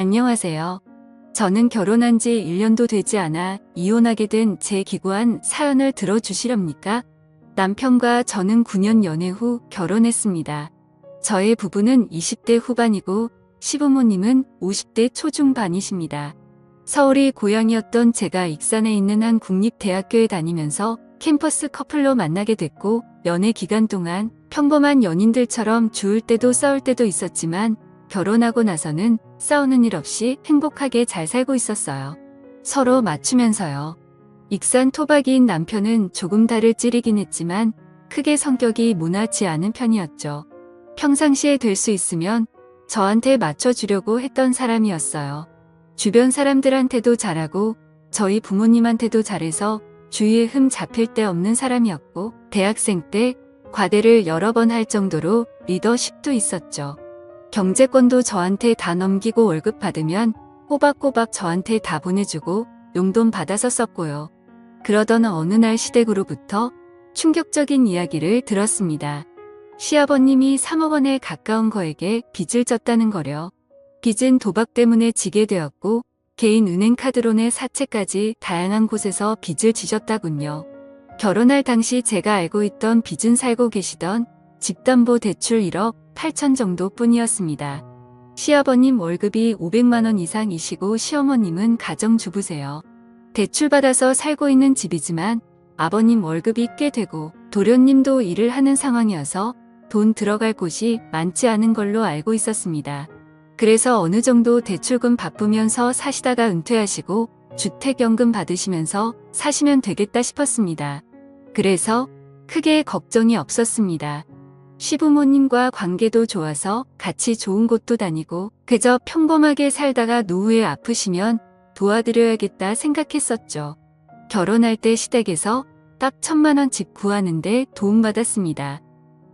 안녕하세요. 저는 결혼한 지 1년도 되지 않아 이혼하게 된 제 기구한 사연을 들어주시렵니까? 남편과 저는 9년 연애 후 결혼했습니다. 저의 부부는 20대 후반이고 시부모님은 50대 초중반이십니다. 서울이 고향이었던 제가 익산에 있는 한 국립대학교에 다니면서 캠퍼스 커플로 만나게 됐고 연애 기간 동안 평범한 연인들처럼 좋을 때도 싸울 때도 있었지만 결혼하고 나서는 싸우는 일 없이 행복하게 잘 살고 있었어요. 서로 맞추면서요. 익산 토박이인 남편은 조금 달을 찌르긴 했지만 크게 성격이 모나지 않은 편이었죠. 평상시에 될 수 있으면 저한테 맞춰주려고 했던 사람이었어요. 주변 사람들한테도 잘하고 저희 부모님한테도 잘해서 주위에 흠 잡힐 데 없는 사람이었고 대학생 때 과대를 여러 번 할 정도로 리더십도 있었죠. 경제권도 저한테 다 넘기고 월급 받으면 꼬박꼬박 저한테 다 보내주고 용돈 받아서 썼고요. 그러던 어느 날 시댁으로부터 충격적인 이야기를 들었습니다. 시아버님이 3억 원에 가까운 거액에 빚을 졌다는 거려. 빚은 도박 때문에 지게 되었고 개인 은행카드로 내 사채까지 다양한 곳에서 빚을 지셨다군요. 결혼할 당시 제가 알고 있던 빚은 살고 계시던 집담보대출 1억 8천 정도 뿐이었습니다. 시아버님 월급이 500만 원 이상이시고 시어머님은 가정주부세요. 대출받아서 살고 있는 집이지만 아버님 월급이 꽤 되고 도련님도 일을 하는 상황이어서 돈 들어갈 곳이 많지 않은 걸로 알고 있었습니다. 그래서 어느 정도 대출금 바쁘면서 사시다가 은퇴하시고 주택연금 받으시면서 사시면 되겠다 싶었습니다. 그래서 크게 걱정이 없었습니다. 시부모님과 관계도 좋아서 같이 좋은 곳도 다니고 그저 평범하게 살다가 노후에 아프시면 도와드려야겠다 생각했었죠. 결혼할 때 시댁에서 딱 1,000만 원 집 구하는데 도움받았습니다.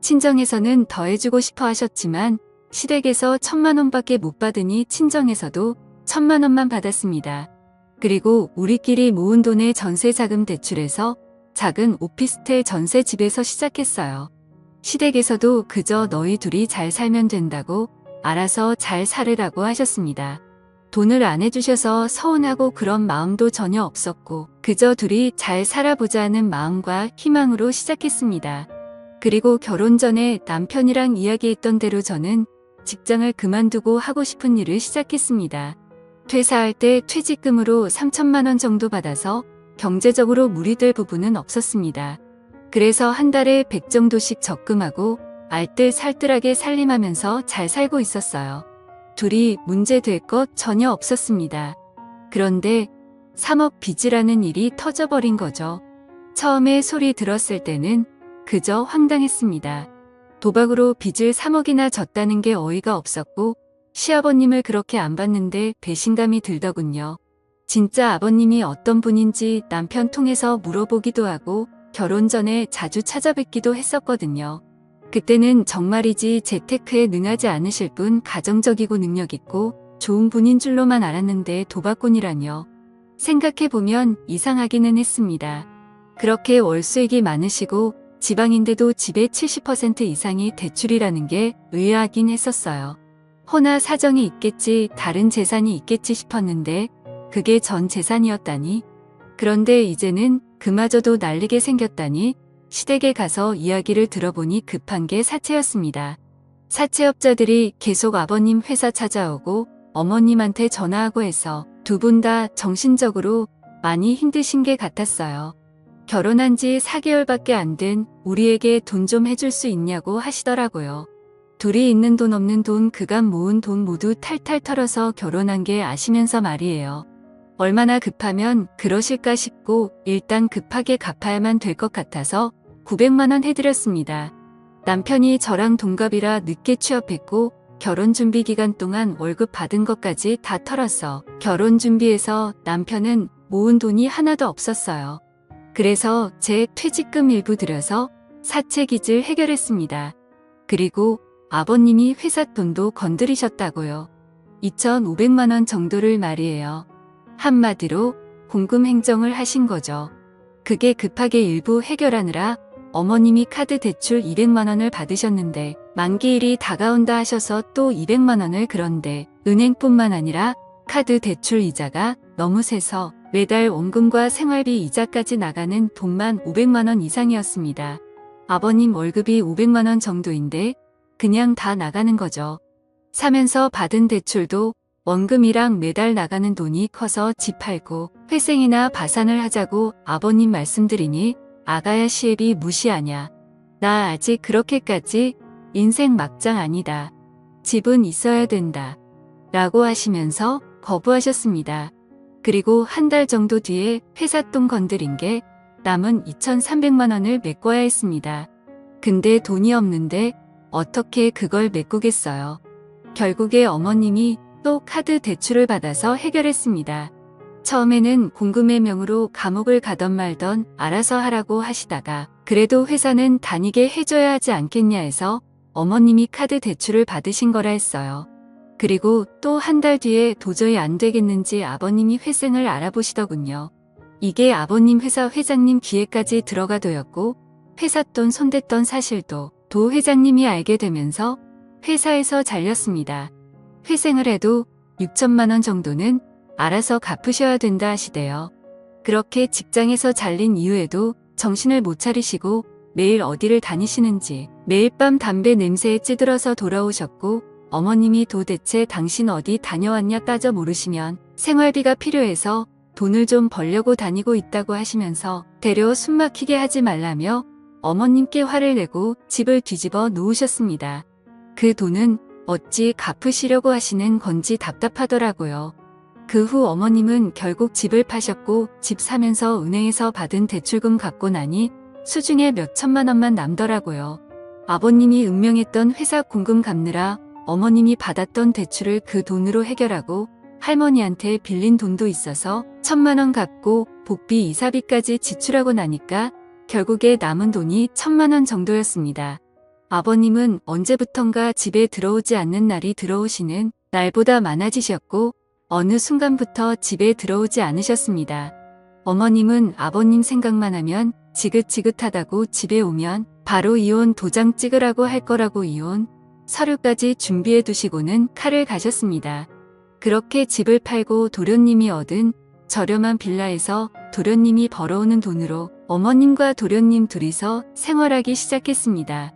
친정에서는 더 해주고 싶어 하셨지만 시댁에서 1,000만 원밖에 못 받으니 친정에서도 1,000만 원만 받았습니다. 그리고 우리끼리 모은 돈에 전세자금 대출해서 작은 오피스텔 전세집에서 시작했어요. 시댁에서도 그저 너희 둘이 잘 살면 된다고 알아서 잘 살으라고 하셨습니다. 돈을 안 해주셔서 서운하고 그런 마음도 전혀 없었고 그저 둘이 잘 살아보자는 마음과 희망으로 시작했습니다. 그리고 결혼 전에 남편이랑 이야기했던 대로 저는 직장을 그만두고 하고 싶은 일을 시작했습니다. 퇴사할 때 퇴직금으로 3,000만 원 정도 받아서 경제적으로 무리될 부분은 없었습니다. 그래서 한 달에 100 정도씩 적금하고 알뜰살뜰하게 살림하면서 잘 살고 있었어요. 둘이 문제될 것 전혀 없었습니다. 그런데 3억 빚이라는 일이 터져버린 거죠. 처음에 소리 들었을 때는 그저 황당했습니다. 도박으로 빚을 3억이나 졌다는 게 어이가 없었고 시아버님을 그렇게 안 봤는데 배신감이 들더군요. 진짜 아버님이 어떤 분인지 남편 통해서 물어보기도 하고 결혼 전에 자주 찾아뵙기도 했었거든요. 그때는 정말이지 재테크에 능하지 않으실 분 가정적이고 능력있고 좋은 분인 줄로만 알았는데 도박꾼이라뇨. 생각해보면 이상하기는 했습니다. 그렇게 월수익이 많으시고 지방인데도 집의 70% 이상이 대출이라는 게 의아하긴 했었어요. 허나 사정이 있겠지 다른 재산이 있겠지 싶었는데 그게 전 재산이었다니. 그런데 이제는 그마저도 날리게 생겼다니 시댁에 가서 이야기를 들어보니 급한 게 사채였습니다. 사채업자들이 계속 아버님 회사 찾아오고 어머님한테 전화하고 해서 두 분 다 정신적으로 많이 힘드신 게 같았어요. 결혼한 지 4개월밖에 안 된 우리에게 돈 좀 해줄 수 있냐고 하시더라고요. 둘이 있는 돈 없는 돈 그간 모은 돈 모두 탈탈 털어서 결혼한 게 아시면서 말이에요. 얼마나 급하면 그러실까 싶고 일단 급하게 갚아야만 될 것 같아서 900만 원 해드렸습니다. 남편이 저랑 동갑이라 늦게 취업했고 결혼 준비 기간 동안 월급 받은 것까지 다 털었어. 결혼 준비해서 남편은 모은 돈이 하나도 없었어요. 그래서 제 퇴직금 일부 들여서 사채 빚을 해결했습니다. 그리고 아버님이 회사 돈도 건드리셨다고요. 2,500만 원 정도를 말이에요. 한마디로 공금 행정을 하신 거죠. 그게 급하게 일부 해결하느라 어머님이 카드 대출 200만 원을 받으셨는데 만기일이 다가온다 하셔서 또 200만 원을 그런데 은행뿐만 아니라 카드 대출 이자가 너무 세서 매달 원금과 생활비 이자까지 나가는 돈만 500만 원 이상이었습니다. 아버님 월급이 500만 원 정도인데 그냥 다 나가는 거죠. 사면서 받은 대출도 원금이랑 매달 나가는 돈이 커서 집 팔고 회생이나 파산을 하자고 아버님 말씀드리니 아가야 시애비 무시하냐. 나 아직 그렇게까지 인생 막장 아니다. 집은 있어야 된다. 라고 하시면서 거부하셨습니다. 그리고 한 달 정도 뒤에 회사 돈 건드린 게 남은 2,300만 원을 메꿔야 했습니다. 근데 돈이 없는데 어떻게 그걸 메꾸겠어요. 결국에 어머님이 또 카드 대출을 받아서 해결했습니다. 처음에는 공금의 명으로 감옥을 가던 말던 알아서 하라고 하시다가 그래도 회사는 다니게 해줘야 하지 않겠냐 해서 어머님이 카드 대출을 받으신 거라 했어요. 그리고 또 한 달 뒤에 도저히 안 되겠는지 아버님이 회생을 알아보시더군요. 이게 아버님 회사 회장님 귀에까지 들어가도였고 회사 돈 손댔던 사실도 도 회장님이 알게 되면서 회사에서 잘렸습니다. 회생을 해도 6천만 원 정도는 알아서 갚으셔야 된다 하시대요. 그렇게 직장에서 잘린 이후에도 정신을 못 차리시고 매일 어디를 다니시는지 매일 밤 담배 냄새에 찌들어서 돌아오셨고 어머님이 도대체 당신 어디 다녀왔냐 따져 물으시면 생활비가 필요해서 돈을 좀 벌려고 다니고 있다고 하시면서 되려 숨막히게 하지 말라며 어머님께 화를 내고 집을 뒤집어 놓으셨습니다. 그 돈은 어찌 갚으시려고 하시는 건지 답답하더라고요. 그 후 어머님은 결국 집을 파셨고 집 사면서 은행에서 받은 대출금 갚고 나니 수중에 몇 천만 원만 남더라고요. 아버님이 운명했던 회사 공금 갚느라 어머님이 받았던 대출을 그 돈으로 해결하고 할머니한테 빌린 돈도 있어서 1,000만 원 갚고 복비 이사비까지 지출하고 나니까 결국에 남은 돈이 1,000만 원 정도였습니다. 아버님은 언제부턴가 집에 들어오지 않는 날이 들어오시는 날보다 많아지셨고 어느 순간부터 집에 들어오지 않으셨습니다. 어머님은 아버님 생각만 하면 지긋지긋하다고 집에 오면 바로 이혼 도장 찍으라고 할 거라고 이혼 서류까지 준비해 두시고는 칼을 가셨습니다. 그렇게 집을 팔고 도련님이 얻은 저렴한 빌라에서 도련님이 벌어오는 돈으로 어머님과 도련님 둘이서 생활하기 시작했습니다.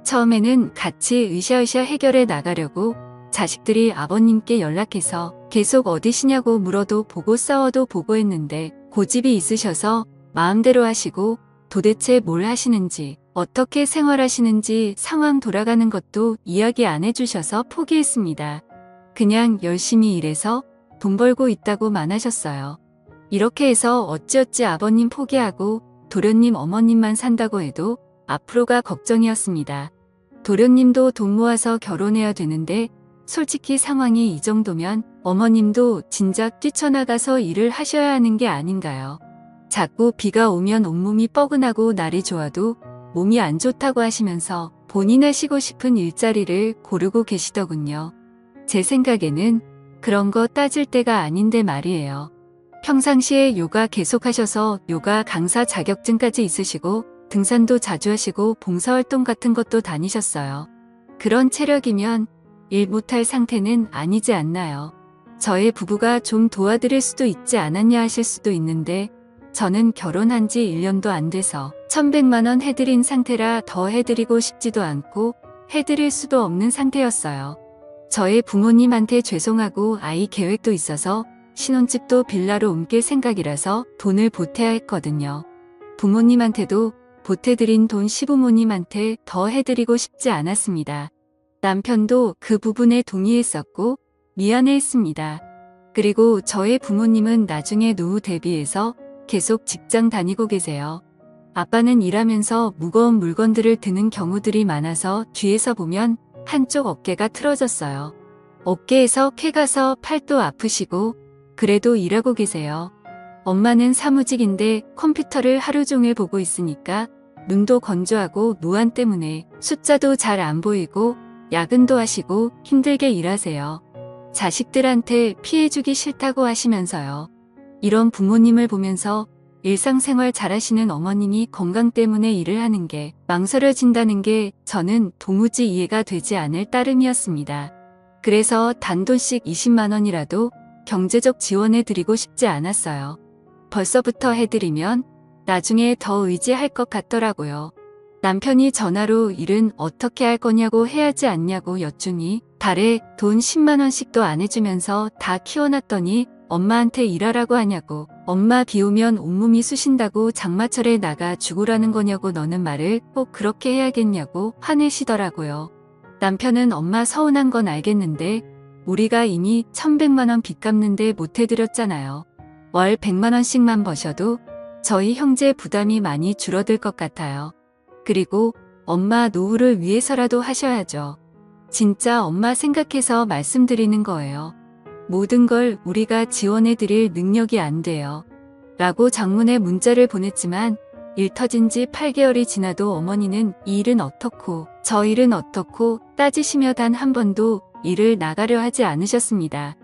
처음에는 같이 으쌰으쌰 해결해 나가려고 자식들이 아버님께 연락해서 계속 어디시냐고 물어도 보고 싸워도 보고 했는데 고집이 있으셔서 마음대로 하시고 도대체 뭘 하시는지 어떻게 생활하시는지 상황 돌아가는 것도 이야기 안 해주셔서 포기했습니다. 그냥 열심히 일해서 돈 벌고 있다고만 하셨어요. 이렇게 해서 어찌어찌 아버님 포기하고 도련님 어머님만 산다고 해도 앞으로가 걱정이었습니다. 도련님도 돈 모아서 결혼해야 되는데 솔직히 상황이 이 정도면 어머님도 진작 뛰쳐나가서 일을 하셔야 하는 게 아닌가요? 자꾸 비가 오면 온몸이 뻐근하고 날이 좋아도 몸이 안 좋다고 하시면서 본인 하시고 싶은 일자리를 고르고 계시더군요. 제 생각에는 그런 거 따질 때가 아닌데 말이에요. 평상시에 요가 계속하셔서 요가 강사 자격증까지 있으시고 등산도 자주 하시고 봉사활동 같은 것도 다니셨어요. 그런 체력이면 일 못할 상태는 아니지 않나요? 저의 부부가 좀 도와드릴 수도 있지 않았냐 하실 수도 있는데 저는 결혼한 지 1년도 안 돼서 1,100만 원 해드린 상태라 더 해드리고 싶지도 않고 해드릴 수도 없는 상태였어요. 저의 부모님한테 죄송하고 아이 계획도 있어서 신혼집도 빌라로 옮길 생각이라서 돈을 보태야 했거든요. 부모님한테도 보태드린 돈 시부모님한테 더 해드리고 싶지 않았습니다. 남편도 그 부분에 동의했었고 미안해했습니다. 그리고 저의 부모님은 나중에 노후 대비해서 계속 직장 다니고 계세요. 아빠는 일하면서 무거운 물건들을 드는 경우들이 많아서 뒤에서 보면 한쪽 어깨가 틀어졌어요. 어깨에서 캐가서 팔도 아프시고 그래도 일하고 계세요. 엄마는 사무직인데 컴퓨터를 하루 종일 보고 있으니까 눈도 건조하고 노안 때문에 숫자도 잘 안 보이고 야근도 하시고 힘들게 일하세요. 자식들한테 피해주기 싫다고 하시면서요. 이런 부모님을 보면서 일상생활 잘하시는 어머님이 건강 때문에 일을 하는 게 망설여진다는 게 저는 도무지 이해가 되지 않을 따름이었습니다. 그래서 단돈씩 20만 원이라도 경제적 지원해 드리고 싶지 않았어요. 벌써부터 해드리면 나중에 더 의지할 것 같더라고요. 남편이 전화로 일은 어떻게 할 거냐고 해야지 않냐고 여쭈니 달에 돈 10만 원씩도 안 해주면서 다 키워놨더니 엄마한테 일하라고 하냐고, 엄마 비 오면 온몸이 쑤신다고 장마철에 나가 죽으라는 거냐고 너는 말을 꼭 그렇게 해야겠냐고 화내시더라고요. 남편은 엄마 서운한 건 알겠는데 우리가 이미 1,100만 원 빚 갚는데 못 해드렸잖아요. 월 100만 원씩만 버셔도 저희 형제 부담이 많이 줄어들 것 같아요. 그리고 엄마 노후를 위해서라도 하셔야죠. 진짜 엄마 생각해서 말씀드리는 거예요. 모든 걸 우리가 지원해 드릴 능력이 안 돼요. 라고 장문의 문자를 보냈지만 일 터진 지 8개월이 지나도 어머니는 이 일은 어떻고 저 일은 어떻고 따지시며 단 한 번도 일을 나가려 하지 않으셨습니다.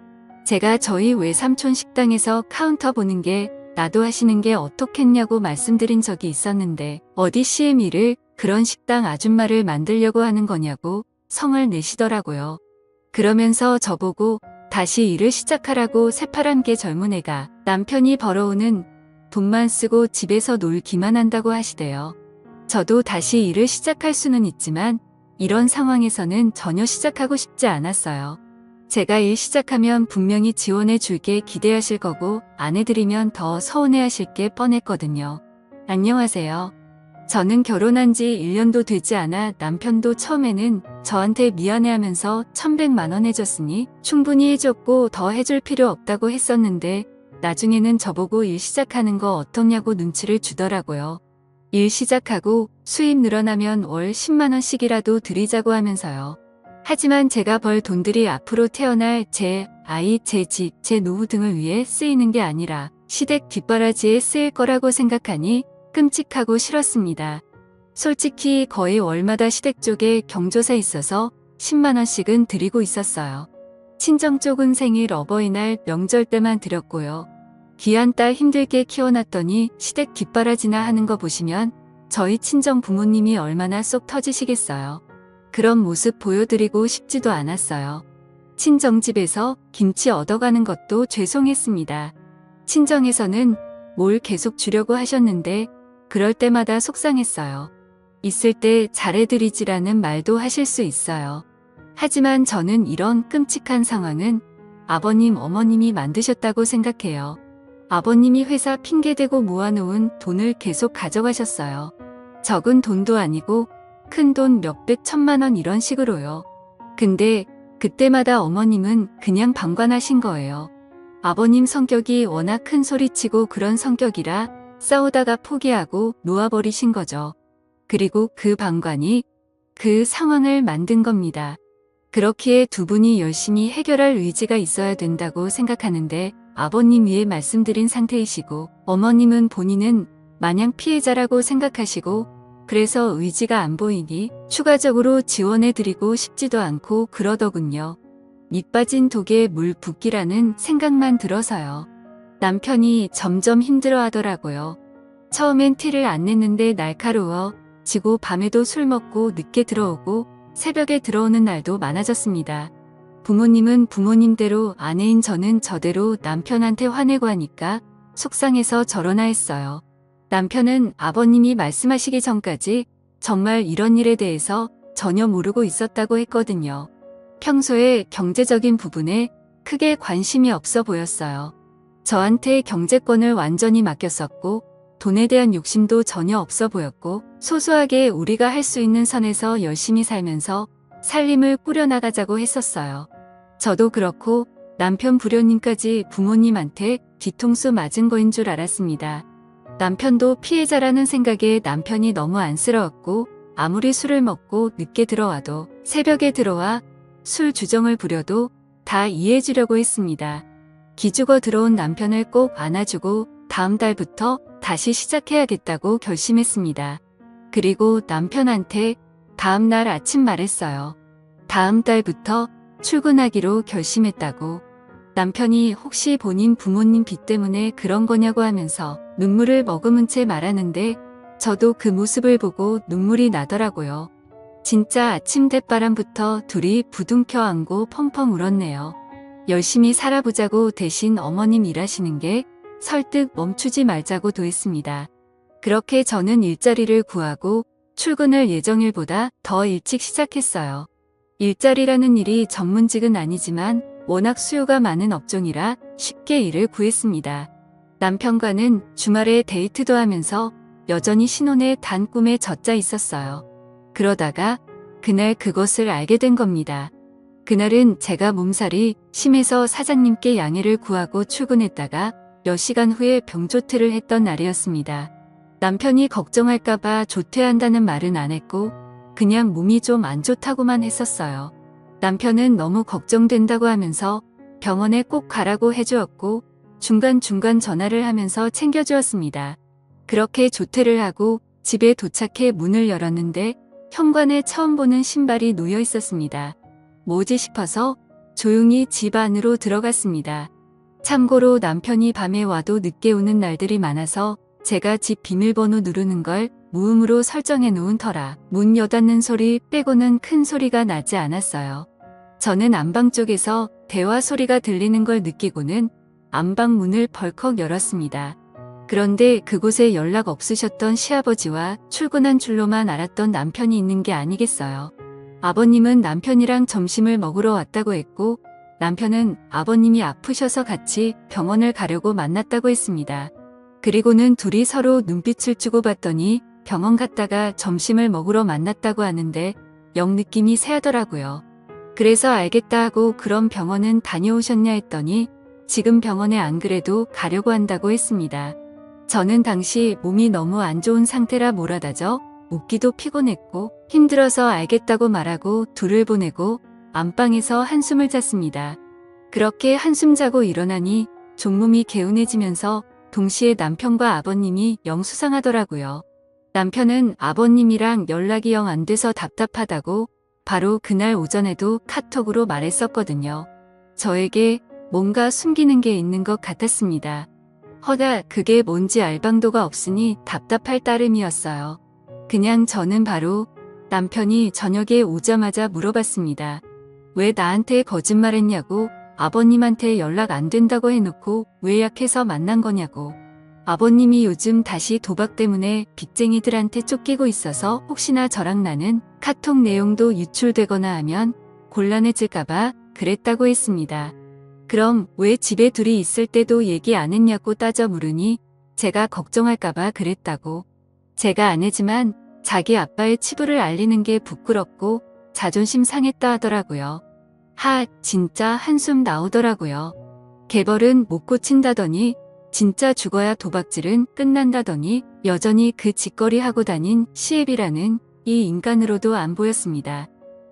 제가 저희 외삼촌 식당에서 카운터 보는 게 나도 하시는 게 어떻겠냐고 말씀드린 적이 있었는데 어디 CM일을 그런 식당 아줌마를 만들려고 하는 거냐고 성을 내시더라고요. 그러면서 저보고 다시 일을 시작하라고 새파란 게 젊은 애가 남편이 벌어오는 돈만 쓰고 집에서 놀기만 한다고 하시대요. 저도 다시 일을 시작할 수는 있지만 이런 상황에서는 전혀 시작하고 싶지 않았어요. 제가 일 시작하면 분명히 지원해 줄게 기대하실 거고 안 해드리면 더 서운해 하실 게 뻔했거든요. 안녕하세요. 저는 결혼한 지 1년도 되지 않아 남편도 처음에는 저한테 미안해하면서 1,100만 원 해줬으니 충분히 해줬고 더 해줄 필요 없다고 했었는데 나중에는 저보고 일 시작하는 거 어떻냐고 눈치를 주더라고요. 일 시작하고 수입 늘어나면 월 10만 원씩이라도 드리자고 하면서요. 하지만 제가 벌 돈들이 앞으로 태어날 제 아이, 제 집, 제 노후 등을 위해 쓰이는 게 아니라 시댁 뒷바라지에 쓰일 거라고 생각하니 끔찍하고 싫었습니다. 솔직히 거의 월마다 시댁 쪽에 경조사 있어서 10만 원씩은 드리고 있었어요. 친정 쪽은 생일, 어버이날, 명절 때만 드렸고요. 귀한 딸 힘들게 키워놨더니 시댁 뒷바라지나 하는 거 보시면 저희 친정 부모님이 얼마나 쏙 터지시겠어요. 그런 모습 보여드리고 싶지도 않았어요. 친정집에서 김치 얻어가는 것도 죄송했습니다. 친정에서는 뭘 계속 주려고 하셨는데 그럴 때마다 속상했어요. 있을 때 잘해드리지라는 말도 하실 수 있어요. 하지만 저는 이런 끔찍한 상황은 아버님, 어머님이 만드셨다고 생각해요. 아버님이 회사 핑계대고 모아놓은 돈을 계속 가져가셨어요. 적은 돈도 아니고 큰 돈 몇백 천만 원 이런 식으로요. 근데 그때마다 어머님은 그냥 방관하신 거예요. 아버님 성격이 워낙 큰 소리치고 그런 성격이라 싸우다가 포기하고 놓아버리신 거죠. 그리고 그 방관이 그 상황을 만든 겁니다. 그렇기에 두 분이 열심히 해결할 의지가 있어야 된다고 생각하는데 아버님 위에 말씀드린 상태이시고 어머님은 본인은 마냥 피해자라고 생각하시고 그래서 의지가 안 보이니 추가적으로 지원해드리고 싶지도 않고 그러더군요. 밑 빠진 독에 물 붓기라는 생각만 들어서요. 남편이 점점 힘들어하더라고요. 처음엔 티를 안 냈는데 날카로워지고 밤에도 술 먹고 늦게 들어오고 새벽에 들어오는 날도 많아졌습니다. 부모님은 부모님대로 아내인 저는 저대로 남편한테 화내고 하니까 속상해서 저러나 했어요. 남편은 아버님이 말씀하시기 전까지 정말 이런 일에 대해서 전혀 모르고 있었다고 했거든요. 평소에 경제적인 부분에 크게 관심이 없어 보였어요. 저한테 경제권을 완전히 맡겼었고 돈에 대한 욕심도 전혀 없어 보였고 소소하게 우리가 할 수 있는 선에서 열심히 살면서 살림을 꾸려나가자고 했었어요. 저도 그렇고 남편 부려님까지 부모님한테 뒤통수 맞은 거인 줄 알았습니다. 남편도 피해자라는 생각에 남편이 너무 안쓰러웠고 아무리 술을 먹고 늦게 들어와도 새벽에 들어와 술 주정을 부려도 다 이해해 주려고 했습니다. 기죽어 들어온 남편을 꼭 안아주고 다음 달부터 다시 시작해야겠다고 결심했습니다. 그리고 남편한테 다음 날 아침 말했어요. 다음 달부터 출근하기로 결심했다고. 남편이 혹시 본인 부모님 빚 때문에 그런 거냐고 하면서 눈물을 머금은 채 말하는데 저도 그 모습을 보고 눈물이 나더라고요. 진짜 아침 대바람부터 둘이 부둥켜 안고 펑펑 울었네요. 열심히 살아보자고 대신 어머님 일하시는 게 설득 멈추지 말자고 도했습니다. 그렇게 저는 일자리를 구하고 출근을 예정일보다 더 일찍 시작했어요. 일자리라는 일이 전문직은 아니지만 워낙 수요가 많은 업종이라 쉽게 일을 구했습니다. 남편과는 주말에 데이트도 하면서 여전히 신혼의 단 꿈에 젖자 있었어요. 그러다가 그날 그것을 알게 된 겁니다. 그날은 제가 몸살이 심해서 사장님께 양해를 구하고 출근했다가 몇 시간 후에 병조퇴를 했던 날이었습니다. 남편이 걱정할까봐 조퇴한다는 말은 안 했고 그냥 몸이 좀 안 좋다고만 했었어요. 남편은 너무 걱정된다고 하면서 병원에 꼭 가라고 해주었고 중간중간 전화를 하면서 챙겨주었습니다. 그렇게 조퇴를 하고 집에 도착해 문을 열었는데 현관에 처음 보는 신발이 놓여 있었습니다. 뭐지 싶어서 조용히 집 안으로 들어갔습니다. 참고로 남편이 밤에 와도 늦게 오는 날들이 많아서 제가 집 비밀번호 누르는 걸 무음으로 설정해 놓은 터라 문 여닫는 소리 빼고는 큰 소리가 나지 않았어요. 저는 안방 쪽에서 대화 소리가 들리는 걸 느끼고는 안방 문을 벌컥 열었습니다. 그런데 그곳에 연락 없으셨던 시아버지와 출근한 줄로만 알았던 남편이 있는 게 아니겠어요. 아버님은 남편이랑 점심을 먹으러 왔다고 했고 남편은 아버님이 아프셔서 같이 병원을 가려고 만났다고 했습니다. 그리고는 둘이 서로 눈빛을 주고받더니 병원 갔다가 점심을 먹으러 만났다고 하는데 영 느낌이 세하더라고요. 그래서 알겠다 하고 그럼 병원은 다녀오셨냐 했더니 지금 병원에 안 그래도 가려고 한다고 했습니다. 저는 당시 몸이 너무 안 좋은 상태라 몰아다져 웃기도 피곤했고 힘들어서 알겠다고 말하고 둘을 보내고 안방에서 한숨을 잤습니다. 그렇게 한숨 자고 일어나니 종몸이 개운해지면서 동시에 남편과 아버님이 영 수상하더라고요. 남편은 아버님이랑 연락이 영 안 돼서 답답하다고 바로 그날 오전에도 카톡으로 말했었거든요. 저에게 뭔가 숨기는 게 있는 것 같았습니다. 허나 그게 뭔지 알 방도가 없으니 답답할 따름이었어요. 그냥 저는 바로 남편이 저녁에 오자마자 물어봤습니다. 왜 나한테 거짓말했냐고, 아버님한테 연락 안 된다고 해놓고 왜 약해서 만난 거냐고. 아버님이 요즘 다시 도박 때문에 빚쟁이들한테 쫓기고 있어서 혹시나 저랑 나는 카톡 내용도 유출되거나 하면 곤란해질까봐 그랬다고 했습니다. 그럼 왜 집에 둘이 있을 때도 얘기 안 했냐고 따져 물으니 제가 걱정할까봐 그랬다고. 제가 아내지만 자기 아빠의 치부를 알리는 게 부끄럽고 자존심 상했다 하더라고요. 진짜 한숨 나오더라고요. 개벌은 못 고친다더니 진짜 죽어야 도박질은 끝난다더니 여전히 그 짓거리 하고 다닌 시애비라는 이 인간으로도 안 보였습니다.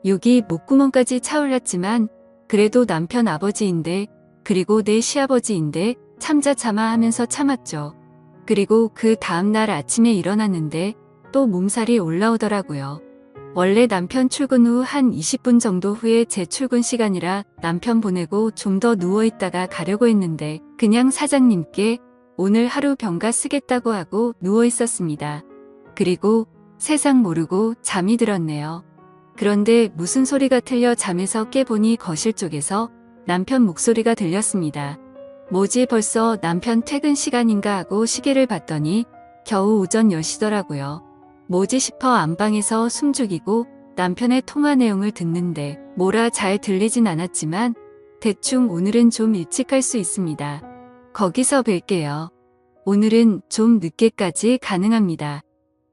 욕이 목구멍까지 차올랐지만 그래도 남편 아버지인데 그리고 내 시아버지인데 참자 참아 하면서 참았죠. 그리고 그 다음날 아침에 일어났는데 또 몸살이 올라오더라고요. 원래 남편 출근 후 한 20분 정도 후에 제 출근 시간이라 남편 보내고 좀 더 누워있다가 가려고 했는데 그냥 사장님께 오늘 하루 병가 쓰겠다고 하고 누워있었습니다. 그리고 세상 모르고 잠이 들었네요. 그런데 무슨 소리가 틀려 잠에서 깨보니 거실 쪽에서 남편 목소리가 들렸습니다. 뭐지 벌써 남편 퇴근 시간인가 하고 시계를 봤더니 겨우 오전 10시더라고요. 뭐지 싶어 안방에서 숨죽이고 남편의 통화 내용을 듣는데 뭐라 잘 들리진 않았지만 대충 오늘은 좀 일찍 갈 수 있습니다. 거기서 뵐게요. 오늘은 좀 늦게까지 가능합니다.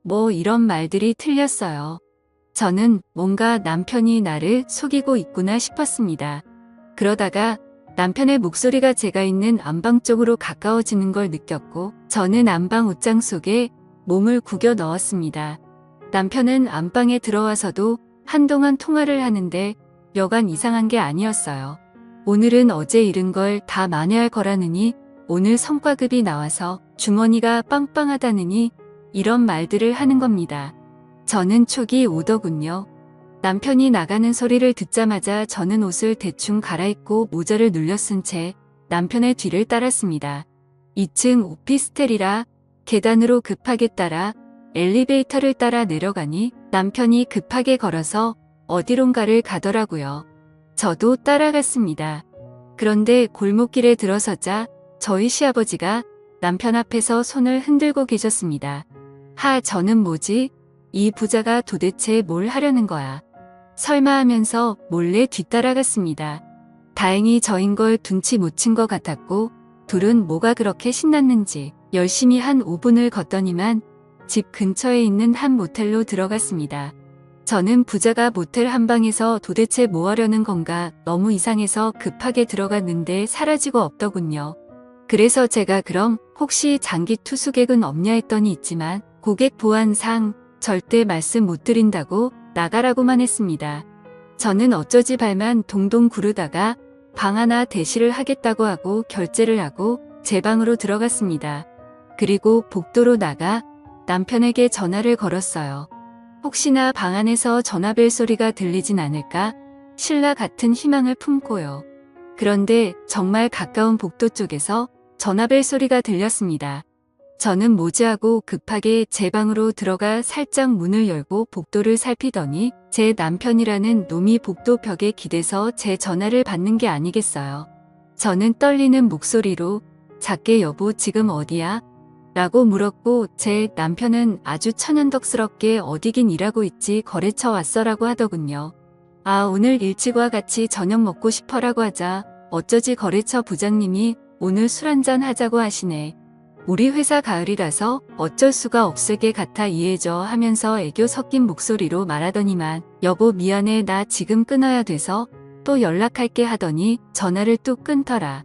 뭐 이런 말들이 틀렸어요. 저는 뭔가 남편이 나를 속이고 있구나 싶었습니다. 그러다가 남편의 목소리가 제가 있는 안방 쪽으로 가까워지는 걸 느꼈고 저는 안방 옷장 속에 몸을 구겨 넣었습니다. 남편은 안방에 들어와서도 한동안 통화를 하는데 여간 이상한 게 아니었어요. 오늘은 어제 잃은 걸 다 만회할 거라느니 오늘 성과급이 나와서 주머니가 빵빵하다느니 이런 말들을 하는 겁니다. 저는 촉이 오더군요. 남편이 나가는 소리를 듣자마자 저는 옷을 대충 갈아입고 모자를 눌려 쓴 채 남편의 뒤를 따랐습니다. 2층 오피스텔이라 계단으로 급하게 따라 엘리베이터를 따라 내려가니 남편이 급하게 걸어서 어디론가를 가더라고요. 저도 따라갔습니다. 그런데 골목길에 들어서자 저희 시아버지가 남편 앞에서 손을 흔들고 계셨습니다. 저는 뭐지? 이 부자가 도대체 뭘 하려는 거야? 설마 하면서 몰래 뒤따라갔습니다. 다행히 저인 걸 눈치 못 챈 것 같았고 둘은 뭐가 그렇게 신났는지 열심히 한 5분을 걷더니만 집 근처에 있는 한 모텔로 들어갔습니다. 저는 부자가 모텔 한 방에서 도대체 뭐 하려는 건가 너무 이상해서 급하게 들어갔는데 사라지고 없더군요. 그래서 제가 그럼 혹시 장기 투숙객은 없냐 했더니 있지만 고객 보안상 절대 말씀 못 드린다고 나가라고만 했습니다. 저는 어쩌지 발만 동동 구르다가 방 하나 대시를 하겠다고 하고 결제를 하고 제 방으로 들어갔습니다. 그리고 복도로 나가 남편에게 전화를 걸었어요. 혹시나 방 안에서 전화벨 소리가 들리진 않을까 신라 같은 희망을 품고요. 그런데 정말 가까운 복도 쪽에서 전화벨 소리가 들렸습니다. 저는 뭐지 하고 급하게 제 방으로 들어가 살짝 문을 열고 복도를 살피더니 제 남편이라는 놈이 복도 벽에 기대서 제 전화를 받는 게 아니겠어요. 저는 떨리는 목소리로 작게 여보 지금 어디야? 라고 물었고 제 남편은 아주 천연덕스럽게 어디긴 일하고 있지 거래처 왔어라고 하더군요. 오늘 일찍와 같이 저녁 먹고 싶어라고 하자 어쩌지 거래처 부장님이 오늘 술 한잔 하자고 하시네. 우리 회사 가을이라서 어쩔 수가 없을 게 같아 이해해줘 하면서 애교 섞인 목소리로 말하더니만 여보 미안해 나 지금 끊어야 돼서 또 연락할게 하더니 전화를 뚝 끊더라.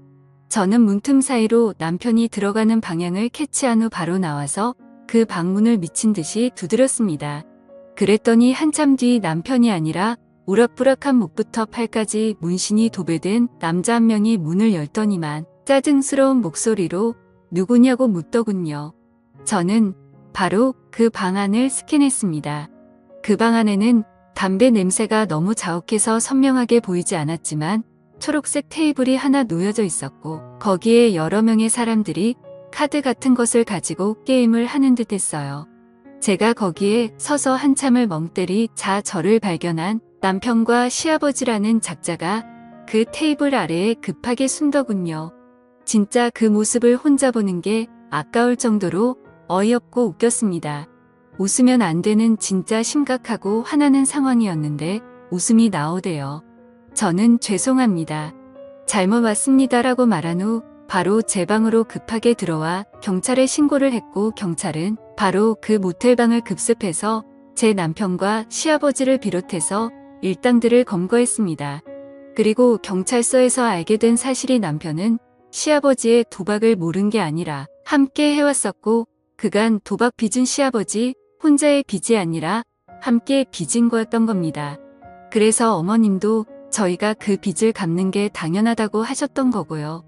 저는 문틈 사이로 남편이 들어가는 방향을 캐치한 후 바로 나와서 그 방문을 미친 듯이 두드렸습니다. 그랬더니 한참 뒤 남편이 아니라 우락부락한 목부터 팔까지 문신이 도배된 남자 한 명이 문을 열더니만 짜증스러운 목소리로 누구냐고 묻더군요. 저는 바로 그 방 안을 스캔했습니다. 그 방 안에는 담배 냄새가 너무 자욱해서 선명하게 보이지 않았지만 초록색 테이블이 하나 놓여져 있었고 거기에 여러 명의 사람들이 카드 같은 것을 가지고 게임을 하는 듯 했어요. 제가 거기에 서서 한참을 멍때리 저를 발견한 남편과 시아버지라는 작자가 그 테이블 아래에 급하게 숨더군요. 진짜 그 모습을 혼자 보는 게 아까울 정도로 어이없고 웃겼습니다. 웃으면 안 되는 진짜 심각하고 화나는 상황이었는데 웃음이 나오대요. 저는 죄송합니다. 잘못 왔습니다라고 말한 후 바로 제 방으로 급하게 들어와 경찰에 신고를 했고 경찰은 바로 그 모텔방을 급습해서 제 남편과 시아버지를 비롯해서 일당들을 검거했습니다. 그리고 경찰서에서 알게 된 사실이 남편은 시아버지의 도박을 모른 게 아니라 함께 해왔었고 그간 도박 빚은 시아버지 혼자의 빚이 아니라 함께 빚은 거였던 겁니다. 그래서 어머님도 저희가 그 빚을 갚는 게 당연하다고 하셨던 거고요.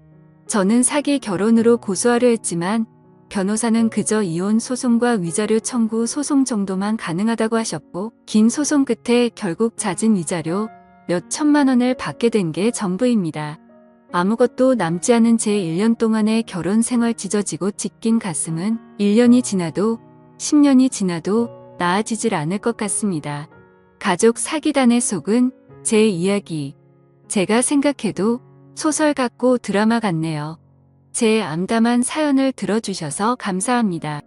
저는 사기 결혼으로 고소하려 했지만 변호사는 그저 이혼 소송과 위자료 청구 소송 정도만 가능하다고 하셨고 긴 소송 끝에 결국 잦은 위자료 몇 천만 원을 받게 된 게 전부입니다. 아무것도 남지 않은 제 1년 동안의 결혼 생활 찢어지고 찢긴 가슴은 1년이 지나도 10년이 지나도 나아지질 않을 것 같습니다. 가족 사기단의 속은 제 이야기. 제가 생각해도 소설 같고 드라마 같네요. 제 암담한 사연을 들어주셔서 감사합니다.